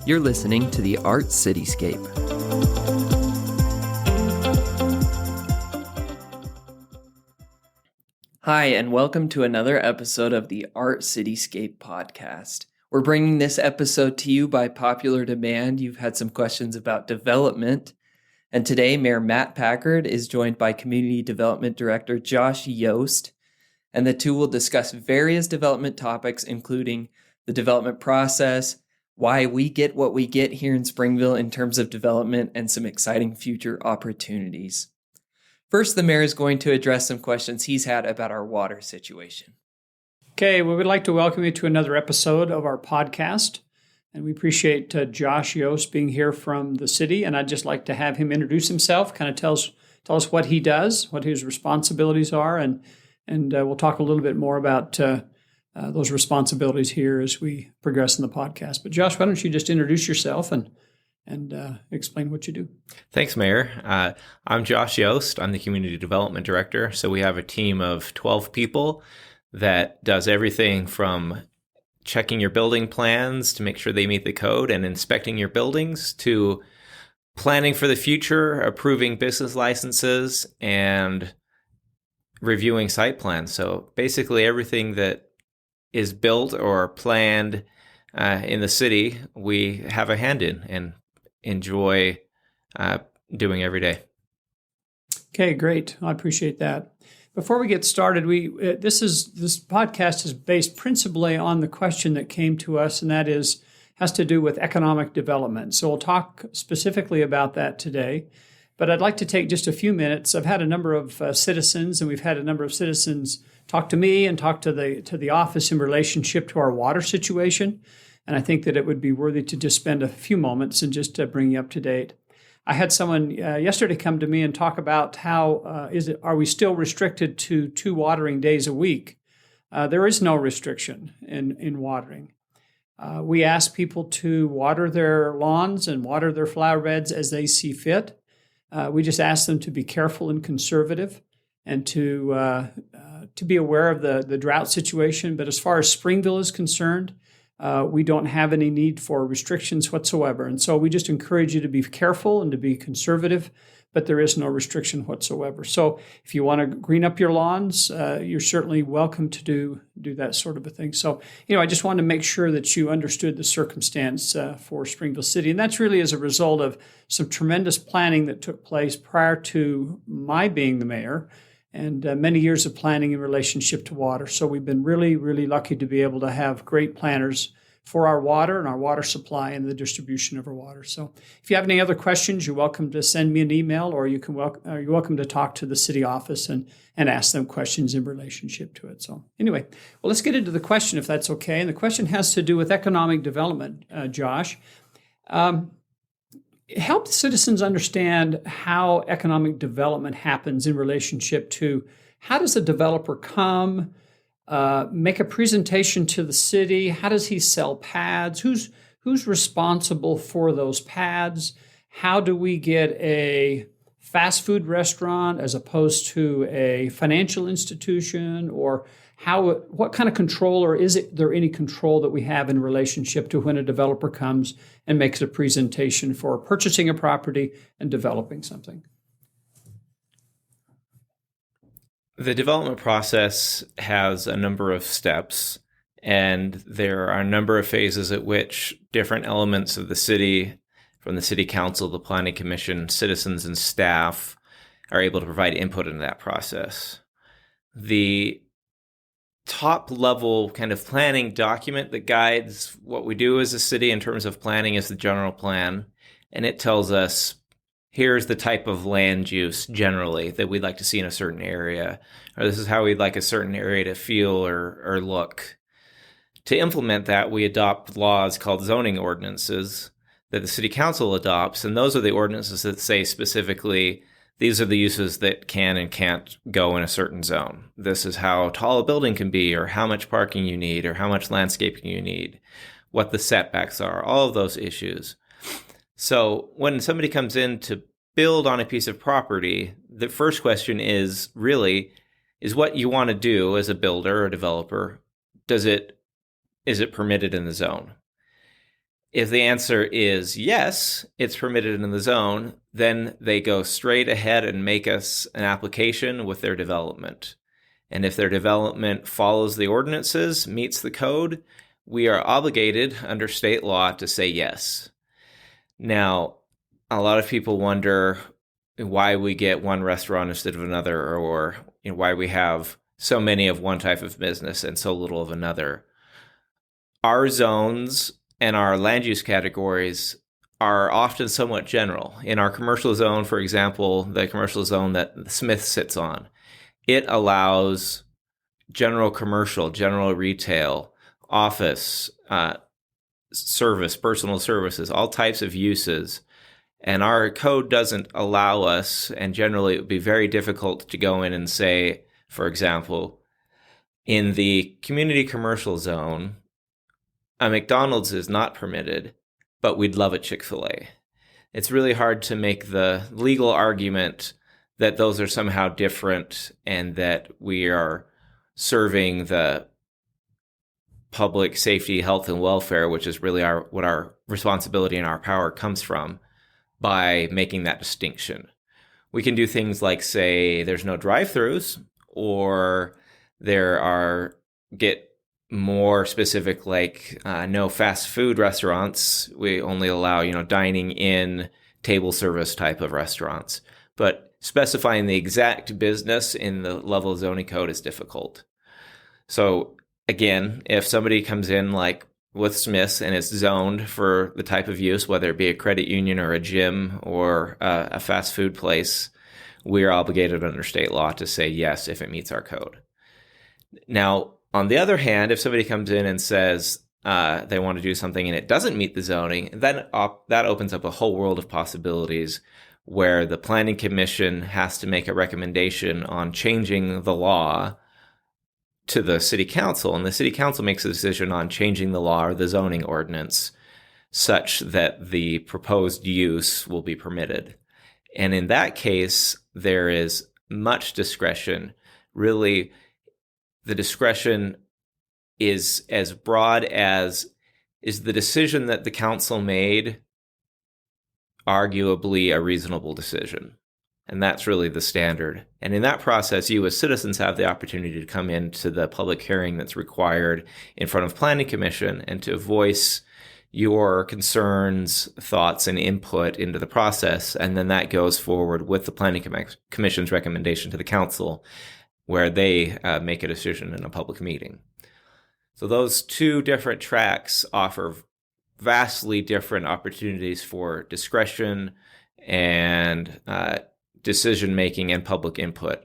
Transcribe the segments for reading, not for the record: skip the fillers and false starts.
You're listening to the Art Cityscape. Hi, and welcome to another episode of the Art Cityscape podcast. We're bringing this episode to you by popular demand. You've had some questions about development. And today, Mayor Matt Packard is joined by Community Development Director Josh Yost. And the two will discuss various development topics, including the development process, why we get what we get here in Springville in terms of development, and some exciting future opportunities. First, the mayor is going to address some questions he's had about our water situation. Okay, we would like to welcome you to another episode of our podcast. And we appreciate Josh Yost being here from the city. And I'd just like to have him introduce himself, kind of tell us what he does, what his responsibilities are, and we'll talk a little bit more about those responsibilities here as we progress in the podcast. But Josh, why don't you just introduce yourself and explain what you do? Thanks, Mayor. I'm Josh Yost. I'm the Community Development Director. So we have a team of 12 people that does everything from checking your building plans to make sure they meet the code and inspecting your buildings to planning for the future, approving business licenses, and reviewing site plans. So basically everything that is built or planned in the city, we have a hand in and enjoy doing every day. Okay, great. I appreciate that. Before we get started, this podcast is based principally on the question that came to us, and that has to do with economic development. So we'll talk specifically about that today. But I'd like to take just a few minutes. I've had a number of citizens, and we've had a number of citizens talk to me and talk to the office in relationship to our water situation. And I think that it would be worthy to just spend a few moments and just bring you up to date. I had someone yesterday come to me and talk about how are we still restricted to 2 watering days a week? There is no restriction in watering. We ask people to water their lawns and water their flower beds as they see fit. We just ask them to be careful and conservative and to be aware of the drought situation. But as far as Springville is concerned, we don't have any need for restrictions whatsoever. And so we just encourage you to be careful and to be conservative, but there is no restriction whatsoever. So if you want to green up your lawns, you're certainly welcome to do that sort of a thing. So, I just wanted to make sure that you understood the circumstance for Springville City. And that's really as a result of some tremendous planning that took place prior to my being the mayor, and many years of planning in relationship to water. So we've been really, really lucky to be able to have great planners for our water and our water supply and the distribution of our water. So if you have any other questions, you're welcome to send me an email, or you're welcome to talk to the city office and ask them questions in relationship to it. So anyway, well, let's get into the question if that's okay. And the question has to do with economic development, Josh. Help citizens understand how economic development happens in relationship to how does a developer come, make a presentation to the city? How does he sell pads? Who's responsible for those pads? How do we get a fast food restaurant as opposed to a financial institution? Or what kind of control, or is there any control that we have in relationship to when a developer comes and makes a presentation for purchasing a property and developing something? The development process has a number of steps, and there are a number of phases at which different elements of the city, from the city council, the planning commission, citizens, and staff are able to provide input into that process. The top level kind of planning document that guides what we do as a city in terms of planning is the general plan. And it tells us, here's the type of land use generally that we'd like to see in a certain area, or this is how we'd like a certain area to feel or look. To implement that, we adopt laws called zoning ordinances that the city council adopts. And those are the ordinances that say specifically, these are the uses that can and can't go in a certain zone. This is how tall a building can be, or how much parking you need, or how much landscaping you need, what the setbacks are, all of those issues. So when somebody comes in to build on a piece of property, the first question is what you want to do as a builder or developer, is it permitted in the zone? If the answer is yes, it's permitted in the zone, then they go straight ahead and make us an application with their development. And if their development follows the ordinances, meets the code, we are obligated under state law to say yes. Now, a lot of people wonder why we get one restaurant instead of another, or why we have so many of one type of business and so little of another. Our zones and our land use categories are often somewhat general. In our commercial zone, for example, the commercial zone that Smith sits on, it allows general commercial, general retail, office, service, personal services, all types of uses. And our code doesn't allow us, and generally it would be very difficult to go in and say, for example, in the community commercial zone, a McDonald's is not permitted, but we'd love a Chick-fil-A. It's really hard to make the legal argument that those are somehow different and that we are serving the public safety, health, and welfare, which is really what our responsibility and our power comes from, by making that distinction. We can do things like say there's no drive-thrus, or get more specific, like no fast food restaurants. We only allow, dining in, table service type of restaurants. But specifying the exact business in the level of zoning code is difficult. So again, if somebody comes in like with Smith's and it's zoned for the type of use, whether it be a credit union or a gym or a fast food place, we are obligated under state law to say yes if it meets our code. Now, on the other hand, if somebody comes in and says they want to do something and it doesn't meet the zoning, then that opens up a whole world of possibilities where the Planning Commission has to make a recommendation on changing the law to the City Council, and the City Council makes a decision on changing the law or the zoning ordinance such that the proposed use will be permitted. And in that case, there is much discretion. Really, the discretion is as broad as, is the decision that the council made arguably a reasonable decision? And that's really the standard. And in that process, you as citizens have the opportunity to come into the public hearing that's required in front of Planning Commission and to voice your concerns, thoughts, and input into the process. And then that goes forward with the Planning Commission's recommendation to the council, where they make a decision in a public meeting. So those two different tracks offer vastly different opportunities for discretion and decision-making and public input.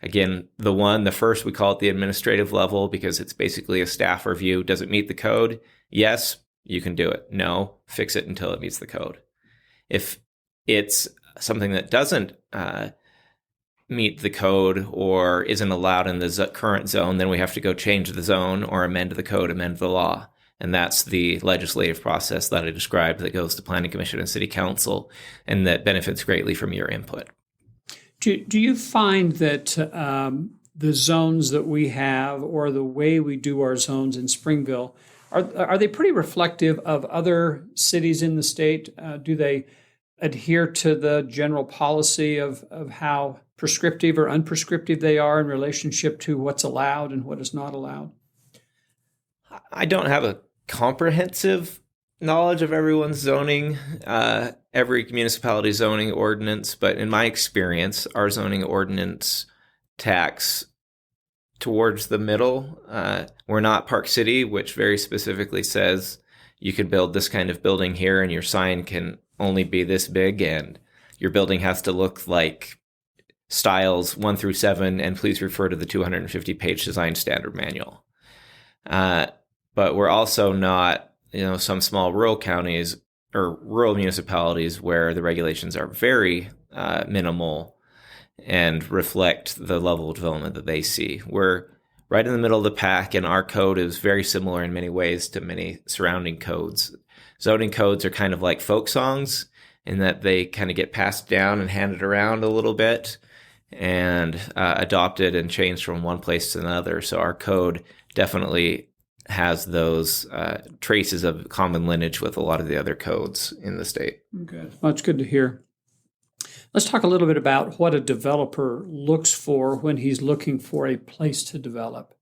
Again, the first, we call it the administrative level because it's basically a staff review. Does it meet the code? Yes, you can do it. No, fix it until it meets the code. If it's something that doesn't meet the code or isn't allowed in the current zone, then we have to go change the zone or amend the code, amend the law. And that's the legislative process that I described that goes to Planning Commission and City Council and that benefits greatly from your input. Do you find that the zones that we have or the way we do our zones in Springville, are they pretty reflective of other cities in the state? Do they adhere to the general policy of how prescriptive or unprescriptive they are in relationship to what's allowed and what is not allowed? I don't have a comprehensive knowledge of everyone's zoning, every municipality zoning ordinance, but in my experience, our zoning ordinance tacks towards the middle. We're not Park City, which very specifically says you can build this kind of building here and your sign can only be this big and your building has to look like styles 1 through 7, and please refer to the 250-page design standard manual. But we're also not, some small rural counties or rural municipalities where the regulations are very minimal and reflect the level of development that they see. We're right in the middle of the pack, and our code is very similar in many ways to many surrounding codes. Zoning codes are kind of like folk songs in that they kind of get passed down and handed around a little bit and adopted and changed from one place to another. So our code definitely has those traces of common lineage with a lot of the other codes in the state. Good. Well, it's good to hear. Let's talk a little bit about what a developer looks for when he's looking for a place to develop.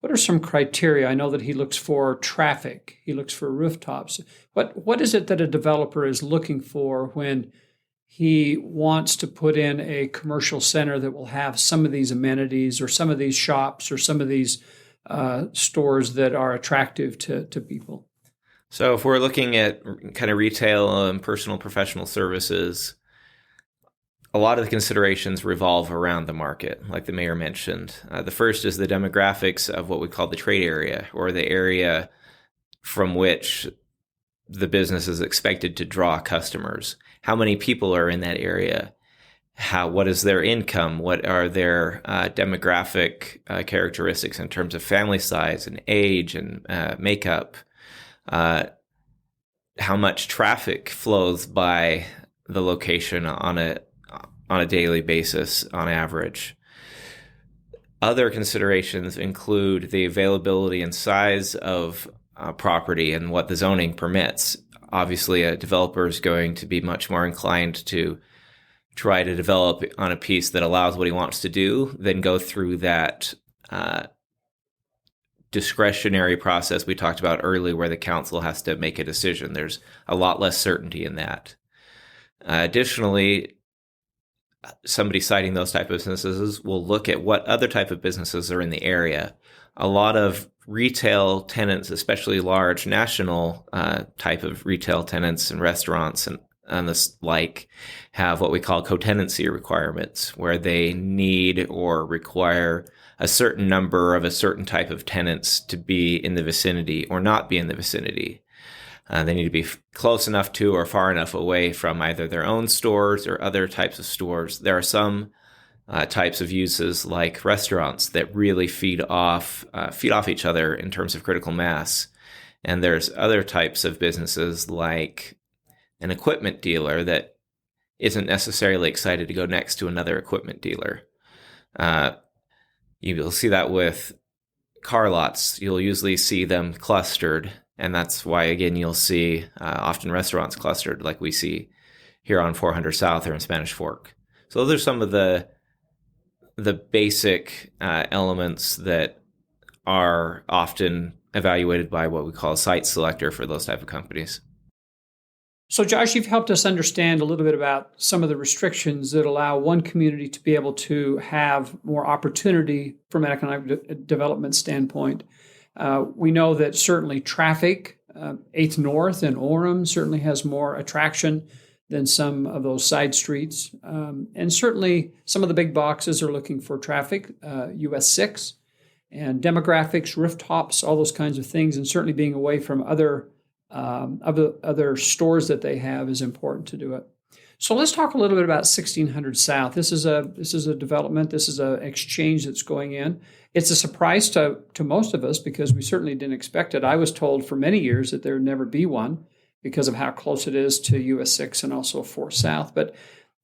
What are some criteria? I know that he looks for traffic. He looks for rooftops. What is it that a developer is looking for when he wants to put in a commercial center that will have some of these amenities or some of these shops or some of these stores that are attractive to people? So if we're looking at kind of retail and personal professional services, a lot of the considerations revolve around the market, like the mayor mentioned. The first is the demographics of what we call the trade area, or the area from which the business is expected to draw customers. How many people are in that area? What is their income? What are their demographic characteristics in terms of family size and age and makeup? How much traffic flows by the location on a daily basis on average. Other considerations include the availability and size of property and what the zoning permits. Obviously, a developer is going to be much more inclined to try to develop on a piece that allows what he wants to do than go through that discretionary process we talked about earlier where the council has to make a decision. There's a lot less certainty in that. Additionally, somebody citing those type of businesses will look at what other type of businesses are in the area. A lot of retail tenants, especially large national type of retail tenants and restaurants and this like, have what we call co-tenancy requirements, where they need or require a certain number of a certain type of tenants to be in the vicinity or not be in the vicinity. They need to be close enough to or far enough away from either their own stores or other types of stores. There are some types of uses like restaurants that really feed off each other in terms of critical mass. And there's other types of businesses like an equipment dealer that isn't necessarily excited to go next to another equipment dealer. You'll see that with car lots. You'll usually see them clustered. And that's why, again, you'll see often restaurants clustered like we see here on 400 South or in Spanish Fork. So those are some of the basic elements that are often evaluated by what we call a site selector for those type of companies. So, Josh, you've helped us understand a little bit about some of the restrictions that allow one community to be able to have more opportunity from an economic development standpoint. We know that certainly traffic, 8th North and Orem certainly has more attraction than some of those side streets. And certainly some of the big boxes are looking for traffic, US 6, and demographics, rooftops, all those kinds of things. And certainly being away from other stores that they have is important to do it. So let's talk a little bit about 1600 South. This is a development. This is an exchange that's going in. It's a surprise to most of us because we certainly didn't expect it. I was told for many years that there would never be one because of how close it is to US 6 and also 4 South. But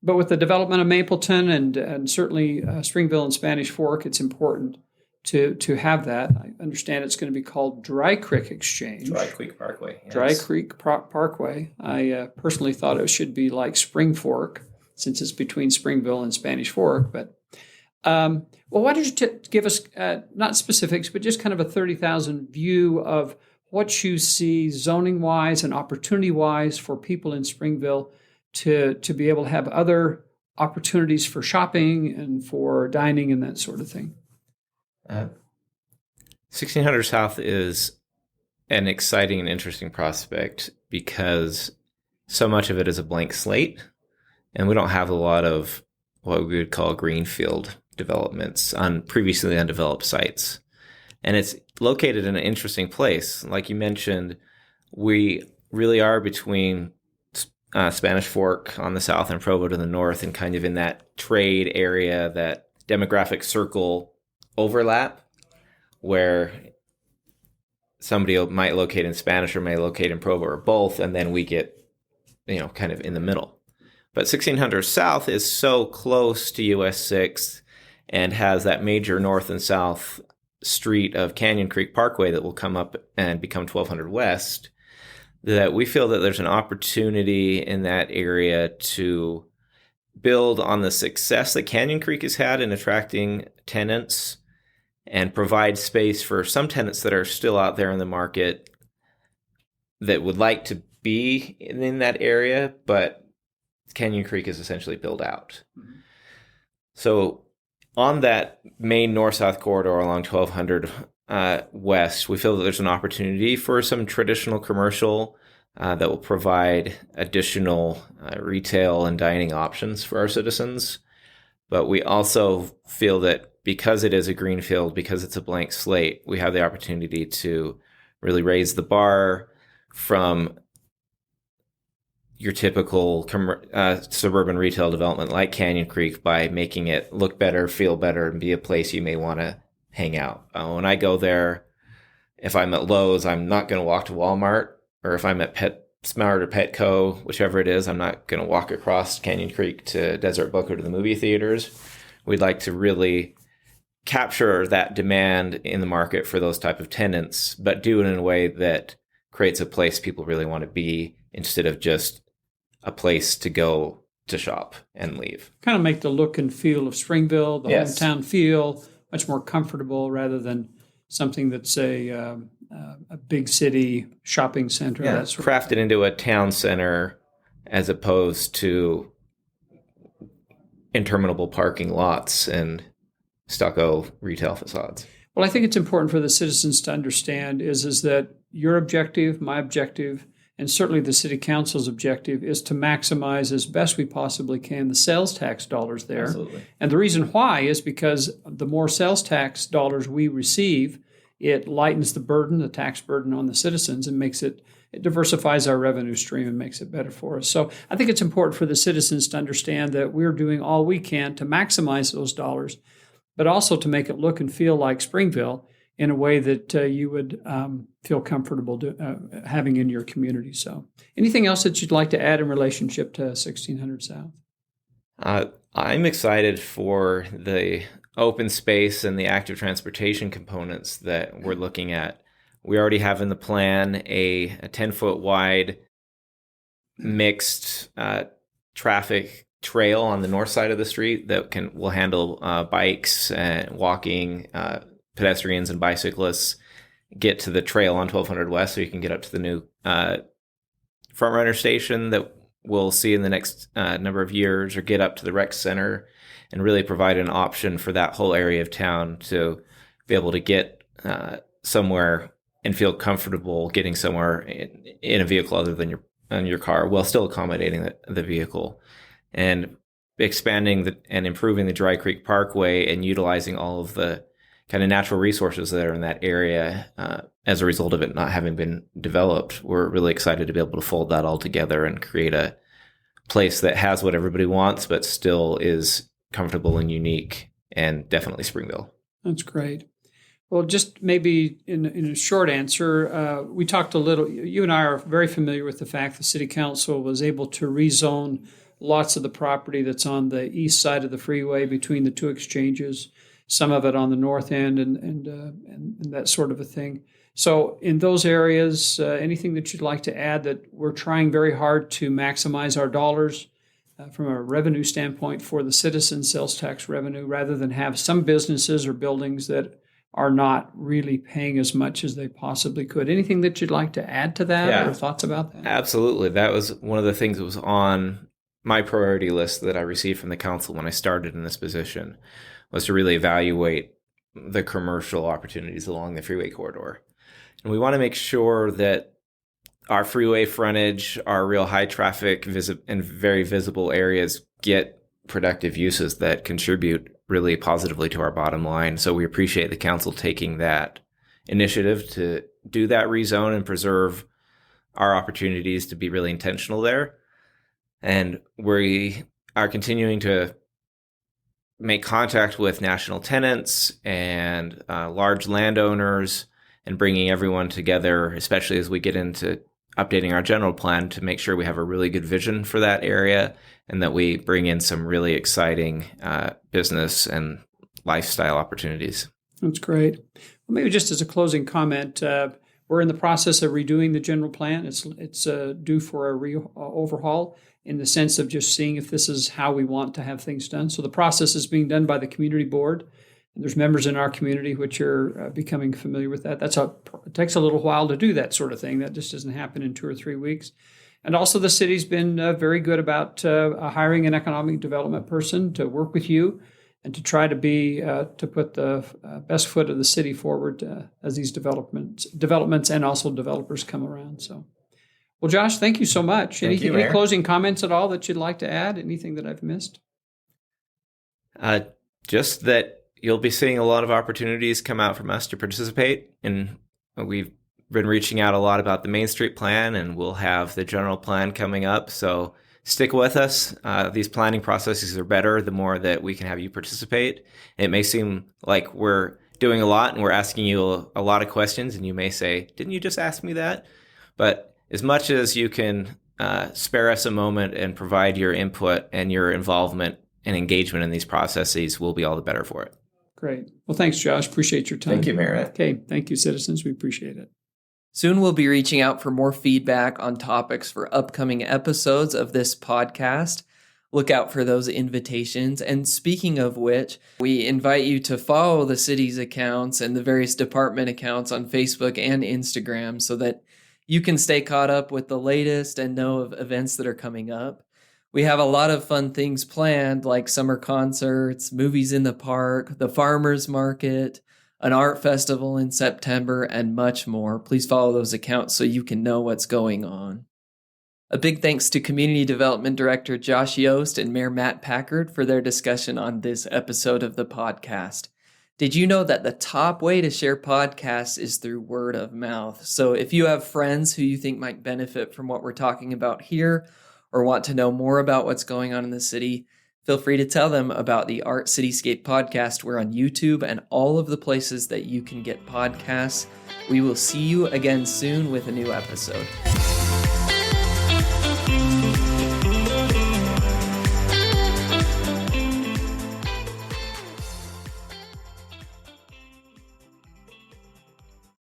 with the development of Mapleton and certainly Springville and Spanish Fork, it's important to have that. I understand it's going to be called Dry Creek Exchange. Dry Creek Parkway. Yes. Dry Creek Parkway. I personally thought it should be like Spring Fork, since it's between Springville and Spanish Fork. But well, why don't you give us not specifics, but just kind of a 30,000 view of what you see zoning-wise and opportunity-wise for people in Springville to be able to have other opportunities for shopping and for dining and that sort of thing. 1600 South is an exciting and interesting prospect because so much of it is a blank slate, and we don't have a lot of what we would call greenfield developments on previously undeveloped sites. And it's located in an interesting place. Like you mentioned, we really are between Spanish Fork on the south and Provo to the north, and kind of in that trade area, that demographic circle overlap, where somebody might locate in Spanish or may locate in Provo or both, and then we get, kind of in the middle. But 1600 South is so close to US 6 and has that major north and south street of Canyon Creek Parkway that will come up and become 1200 West, that we feel that there's an opportunity in that area to build on the success that Canyon Creek has had in attracting tenants and provide space for some tenants that are still out there in the market that would like to be in that area, but Canyon Creek is essentially built out. Mm-hmm. So on that main north-south corridor along 1200 West, we feel that there's an opportunity for some traditional commercial that will provide additional retail and dining options for our citizens. But we also feel that because it is a greenfield, because it's a blank slate, we have the opportunity to really raise the bar from your typical suburban retail development like Canyon Creek by making it look better, feel better, and be a place you may want to hang out. When I go there, if I'm at Lowe's, I'm not going to walk to Walmart, or if I'm at PetSmart or Petco, whichever it is, I'm not going to walk across Canyon Creek to Desert Book or to the movie theaters. We'd like to really capture that demand in the market for those type of tenants, but do it in a way that creates a place people really want to be instead of just a place to go to shop and leave. Kind of make the look and feel of Springville, the Yes. hometown feel, much more comfortable rather than something that's a big city shopping center. Yeah, That sort crafted into a town center as opposed to interminable parking lots and stucco retail facades. Well, I think it's important for the citizens to understand is that your objective, my objective, and certainly the city council's objective is to maximize as best we possibly can the sales tax dollars there. Absolutely. And the reason why is because the more sales tax dollars we receive, it lightens the burden, the tax burden on the citizens, and it diversifies our revenue stream and makes it better for us. So I think it's important for the citizens to understand that we're doing all we can to maximize those dollars, but also to make it look and feel like Springville in a way that you would feel comfortable having in your community. So anything else that you'd like to add in relationship to 1600 South? I'm excited for the open space and the active transportation components that we're looking at. We already have in the plan a 10-foot wide mixed traffic trail on the north side of the street that will handle bikes and walking, pedestrians and bicyclists get to the trail on 1200 West, so you can get up to the new front runner station that we'll see in the next number of years, or get up to the rec center and really provide an option for that whole area of town to be able to get somewhere and feel comfortable getting somewhere in a vehicle other than your car, while still accommodating the vehicle. And expanding and improving the Dry Creek Parkway and utilizing all of the kind of natural resources that are in that area as a result of it not having been developed. We're really excited to be able to fold that all together and create a place that has what everybody wants, but still is comfortable and unique, and definitely Springville. That's great. Well, just maybe in a short answer, we talked a little, you and I are very familiar with the fact the City Council was able to rezone lots of the property that's on the east side of the freeway between the two exchanges, some of it on the north end and that sort of a thing. So in those areas, anything that you'd like to add that we're trying very hard to maximize our dollars from a revenue standpoint for the citizens, sales tax revenue, rather than have some businesses or buildings that are not really paying as much as they possibly could. Anything that you'd like to add to that or thoughts about that? Absolutely. That was one of the things that was on my priority list that I received from the council when I started in this position, was to really evaluate the commercial opportunities along the freeway corridor. And we want to make sure that our freeway frontage, our real high traffic and very visible areas get productive uses that contribute really positively to our bottom line. So we appreciate the council taking that initiative to do that rezone and preserve our opportunities to be really intentional there. And we are continuing to make contact with national tenants and large landowners, and bringing everyone together, especially as we get into updating our general plan, to make sure we have a really good vision for that area and that we bring in some really exciting business and lifestyle opportunities. That's great. Well, maybe just as a closing comment, we're in the process of redoing the general plan. It's due for a overhaul in the sense of just seeing if this is how we want to have things done. So the process is being done by the community board. And there's members in our community which are becoming familiar with that. It takes a little while to do that sort of thing. That just doesn't happen in 2 or 3 weeks. And also the city's been very good about hiring an economic development person to work with you and to try to put the best foot of the city forward as these developments and also developers come around. So, well, Josh, thank you so much. Any closing comments at all that you'd like to add? Anything that I've missed? Just that you'll be seeing a lot of opportunities come out from us to participate. And we've been reaching out a lot about the Main Street plan, and we'll have the general plan coming up. So stick with us. These planning processes are better the more that we can have you participate. It may seem like we're doing a lot and we're asking you a lot of questions, and you may say, didn't you just ask me that? But as much as you can spare us a moment and provide your input and your involvement and engagement in these processes, we'll be all the better for it. Great. Well, thanks, Josh. Appreciate your time. Thank you, Merritt. Okay. Thank you, citizens. We appreciate it. Soon we'll be reaching out for more feedback on topics for upcoming episodes of this podcast. Look out for those invitations. And speaking of which, we invite you to follow the city's accounts and the various department accounts on Facebook and Instagram so that you can stay caught up with the latest and know of events that are coming up. We have a lot of fun things planned, like summer concerts, movies in the park, the farmers market, an art festival in September, and much more. Please follow those accounts so you can know what's going on. A big thanks to Community Development Director Josh Yost and Mayor Matt Packard for their discussion on this episode of the podcast. Did you know that the top way to share podcasts is through word of mouth? So if you have friends who you think might benefit from what we're talking about here, or want to know more about what's going on in the city, feel free to tell them about the Art Cityscape podcast. We're on YouTube and all of the places that you can get podcasts. We will see you again soon with a new episode.